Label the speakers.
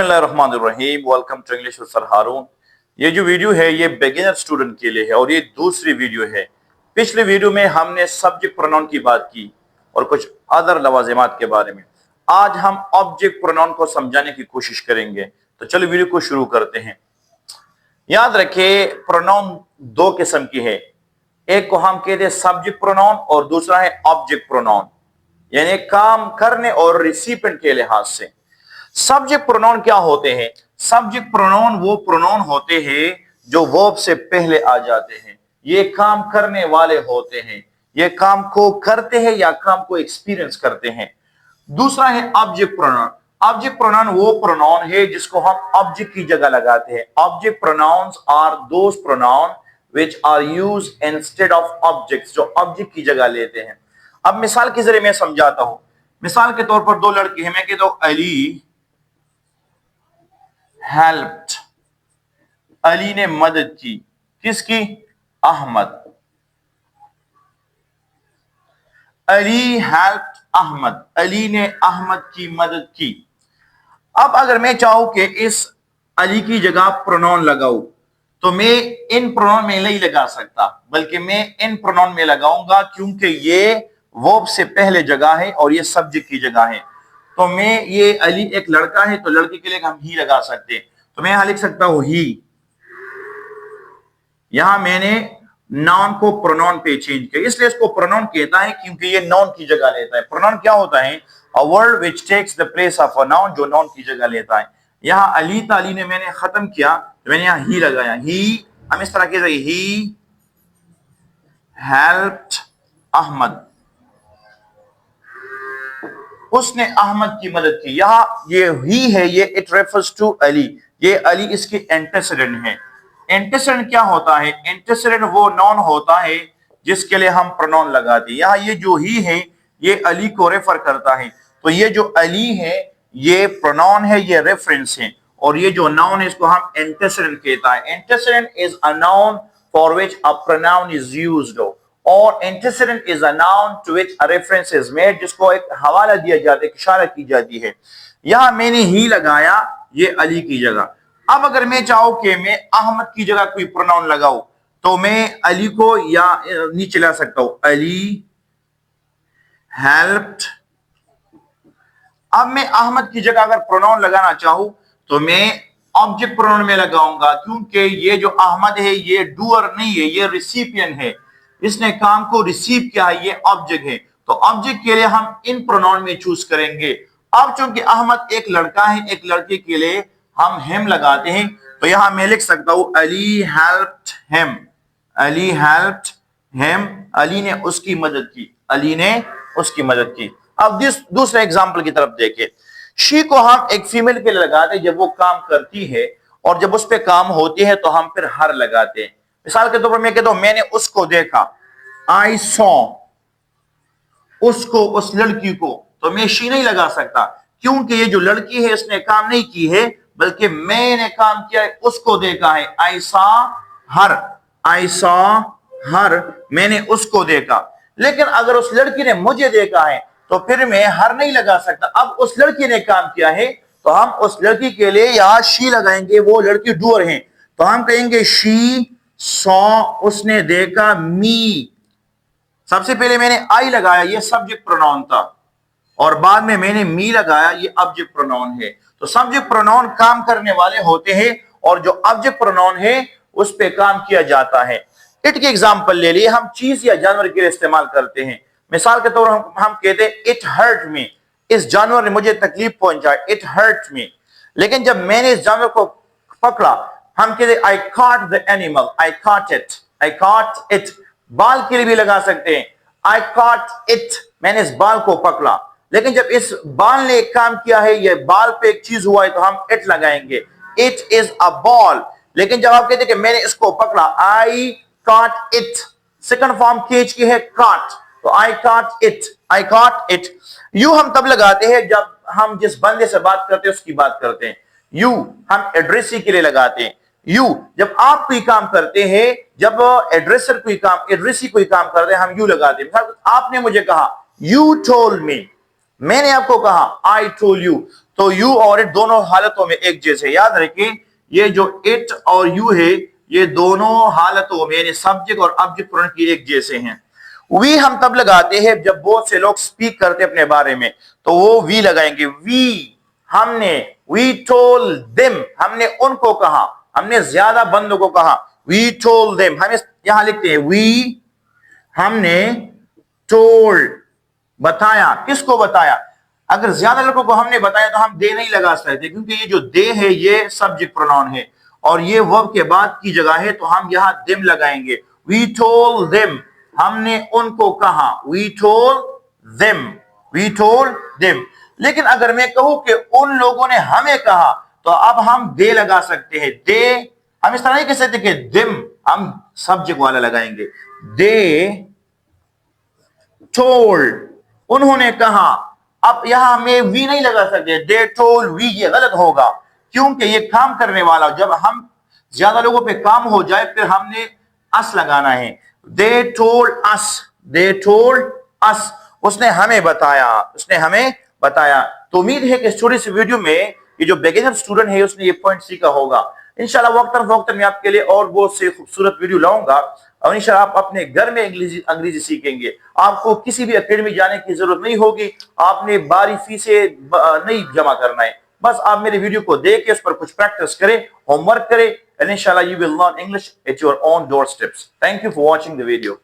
Speaker 1: बिस्मिल्लाहिर्रहमानिर्रहीम। Welcome to English with sir Haroon. ये जो वीडियो है ये बिगिनर स्टूडेंट के लिए है और ये दूसरी वीडियो है। पिछले वीडियो में हमने सब्जेक्ट प्रोनाउन की बात की और कुछ अदर लवाजिमात के बारे में। आज हम ऑब्जेक्ट प्रोनाउन को समझाने की कोशिश करेंगे। तो चलो वीडियो को शुरू करते हैं। याद रखिए प्रोनाउन दो किस्म की है, एक को हम कहते हैं सब्जेक्ट प्रोनाउन और दूसरा है ऑब्जेक्ट प्रोनाउन, यानी काम करने और रिसिपिएंट के लिहाज से। सब्जेक्ट प्रोनाउन क्या होते हैं? सब्जेक्ट प्रोनाउन वो प्रोनाउन होते हैं जो वर्ब से पहले आ जाते हैं, ये काम करने वाले होते हैं, ये काम को करते हैं या काम को एक्सपीरियंस करते हैं। दूसरा है ऑब्जेक्ट प्रोनाउन। ऑब्जेक्ट प्रोनाउन वो प्रोनाउन है जिसको हम ऑब्जेक्ट की जगह लगाते हैं। Object pronouns are those pronoun which are used instead of objects, जो ऑब्जेक्ट की जगह लेते हैं। अब मिसाल के जरिए मैं समझाता हूं। मिसाल के तौर पर दो लड़के हैं, मैं कहता हूं अली हेल्प्ड, अली ने मदद की, किसकी? अहमद। अली हेल्प्ड अहमद, अली ने अहमद की मदद की। अब अगर मैं चाहूं कि इस अली की जगह प्रोनाउन लगाऊं तो मैं इन प्रोनाउन में नहीं लगा सकता, बल्कि मैं इन प्रोनाउन में लगाऊंगा क्योंकि ये वर्ब से पहले जगह है और ये सब्जेक्ट की जगह है। तो मैं ये अली एक लड़का है तो लड़के के लिए हम ही लगा सकते हैं, तो मैं यहां लिख सकता हूं ही। यहां मैंने नाउन को प्रोनाउन पे चेंज किया, इसलिए इसको प्रोनाउन कहता है क्योंकि ये नाउन की जगह लेता है। प्रोनाउन क्या होता है? A word which takes the place of a noun, जो नाउन की जगह लेता है। यहां अली ताली ने मैंने खत्म किया तो मैंने यहां ही लगाया, ही। हम इस तरह के ही हेल्प्ड अहमद, उसने अहमद की मदद की। यहां ये ही है, ये इट रेफर्स टू अली, ये अली इसकी एंटेसिडेंट है। एंटेसिडेंट क्या होता है? एंटेसिडेंट वो नाउन होता है जिसके लिए हम प्रोनाउन लगाते हैं। यहां ये जो ही है ये अली को रेफर करता है, तो ये जो अली है ये प्रोनाउन है, ये रेफरेंस है, और ये जो नाउन है इसको हम एंटेसिडेंट कहता है। Antecedent is a noun for which a pronoun is used, और antecedent is a noun to which a reference is made, जिसको एक हवाला दिया जाता है, इशारा की जाती है। यहां मैंने ही लगाया, ये अली की जगह। अब अगर मैं चाहूं कि मैं अहमद की जगह कोई प्रोनाउन लगाऊं तो मैं अली को या नीचे ला सकता हूं, अली हेल्प्ड। अब मैं अहमद की जगह अगर प्रोनाउन लगाना चाहूं तो मैं ऑब्जेक्ट प्रोनाउन में लगाऊंगा, क्योंकि ये जो अहमद है ये डूअर नहीं है, ये रिसिपिएंट है, इसने काम को रिसीव किया है, ये ऑब्जेक्ट है। तो ऑब्जेक्ट के लिए हम इन प्रोनाउन में चूज करेंगे। अब चूंकि अहमद एक लड़का है, एक लड़के के लिए हम हिम लगाते हैं, तो यहां मैं लिख सकता हूं Ali helped him, Ali helped him, Ali ने उसकी मदद की, अली ने उसकी मदद की। अब दूसरे एग्जाम्पल की तरफ देखें। शी को हम एक फीमेल के लिए लगाते हैं जब वो काम करती है, और जब उस पर काम होती है तो हम फिर हर लगाते हैं। मिसाल के तौर पर मैं कहता हूं मैंने उसको देखा, आई सॉ उसको, उस लड़की को, तो मैं शी नहीं लगा सकता क्योंकि ये जो लड़की है इसने काम नहीं की है, बल्कि मैंने काम किया है, उसको देखा है। I saw her, I saw her, मैंने उसको देखा। लेकिन अगर उस लड़की ने मुझे देखा है तो फिर मैं हर नहीं लगा सकता। अब उस लड़की ने काम किया है तो हम उस लड़की के लिए यहां शी लगाएंगे, वो लड़की डूअर है, तो हम कहेंगे शी सॉ, उसने देखा, मी। सबसे पहले मैंने आई लगाया, ये सब्जेक्ट प्रोनाउन था, और बाद में मैंने मी लगाया, ये ऑब्जेक्ट प्रोनाउन है। तो सब्जेक्ट प्रोनाउन काम करने वाले होते हैं और जो ऑब्जेक्ट प्रोनाउन है उस पे काम किया जाता है। इट की एग्जांपल ले लिए, हम चीज या जानवर के लिए इस्तेमाल करते हैं। मिसाल के तौर पर हम कहते हैं इट हर्ट मी, इस जानवर ने मुझे तकलीफ पहुंचाई, इट हर्ट मी। लेकिन जब मैंने इस जानवर को पकड़ा, हम कहते आई caught the animal, I caught it, I caught it. बाल के लिए भी लगा सकते हैं, आई कॉट इट, मैंने इस बाल को पकड़ा। लेकिन जब इस बाल ने एक काम किया है, ये बाल पे एक चीज हुआ है, तो हम इट लगाएंगे, इट इज अ बॉल। लेकिन जब आप कहते हैं कि मैंने इसको पकड़ा, I caught it, second form catch की है कॉट, तो I caught it, I caught it. यू हम तब लगाते हैं जब हम जिस बंदे से बात करते हैं उसकी बात करते हैं। यू हम एड्रेसी के लिए लगाते हैं। यू जब आप कोई काम करते हैं, जब एड्रेसर कोई काम, एड्रेसी कोई काम करते हैं, हम यू लगाते हैं। आपने मुझे कहा, यू टोल्ड मी, میں نے آپ کو کہا I told you, تو you اور it دونوں حالتوں میں ایک جیسے. یاد رکھیں یہ جو it اور you ہے یہ دونوں حالتوں میں یعنی سبجیکٹ اور آبجیکٹ پروناؤن کی ایک جیسے ہیں. وی ہم تب لگاتے ہیں جب بہت سے لوگ سپیک کرتے اپنے بارے میں تو وہ وی لگائیں گے. وی ہم نے, وی ٹول دم ہم نے ان کو کہا, ہم نے زیادہ بندوں کو کہا. وی ٹول دم ہم یہاں لکھتے ہیں وی ہم نے ٹولڈ بتایا. کس کو بتایا؟ اگر زیادہ لوگوں کو ہم نے بتایا تو ہم دے نہیں لگا سکتے کیونکہ یہ جو دے ہے یہ سبجیکٹ پروناؤن ہے اور یہ ورب کے بعد کی جگہ ہے تو ہم یہاں them لگائیں گے. We told them ہم نے ان کو کہا. We told them, we told them. لیکن اگر میں کہوں کہ ان لوگوں نے ہمیں کہا تو اب ہم دے لگا سکتے ہیں. دے ہم اس طرح نہیں کہہ سکتے کہ them ہم سبجیکٹ والا لگائیں گے. They told انہوں نے کہا. اب یہاں ہمیں وی نہیں لگا سکتے. They told we یہ غلط ہوگا کیونکہ یہ کام کرنے والا جب ہم زیادہ لوگوں پہ کام ہو جائے پھر ہم نے us لگانا ہے. They told us, they told us اس نے ہمیں بتایا, اس نے ہمیں بتایا. تو امید ہے کہ اس چھوٹی سی ویڈیو میں یہ جو بیگنر اسٹوڈنٹ ہے اس نے یہ پوائنٹ سیکھا ہوگا. انشاءاللہ وقتاً فوقتاً میں آپ کے لیے اور بہت سے خوبصورت ویڈیو لاؤں گا اور انشاءاللہ آپ اپنے گھر میں انگریزی سیکھیں گے. آپ کو کسی بھی اکیڈمی جانے کی ضرورت نہیں ہوگی. آپ نے باری فیسیں نہیں جمع کرنا ہے. بس آپ میرے ویڈیو کو دیکھ کے اس پر کچھ پریکٹس کریں, ہوم ورک کریں, and inshallah you will learn English at your own doorsteps. Thank you for watching the video.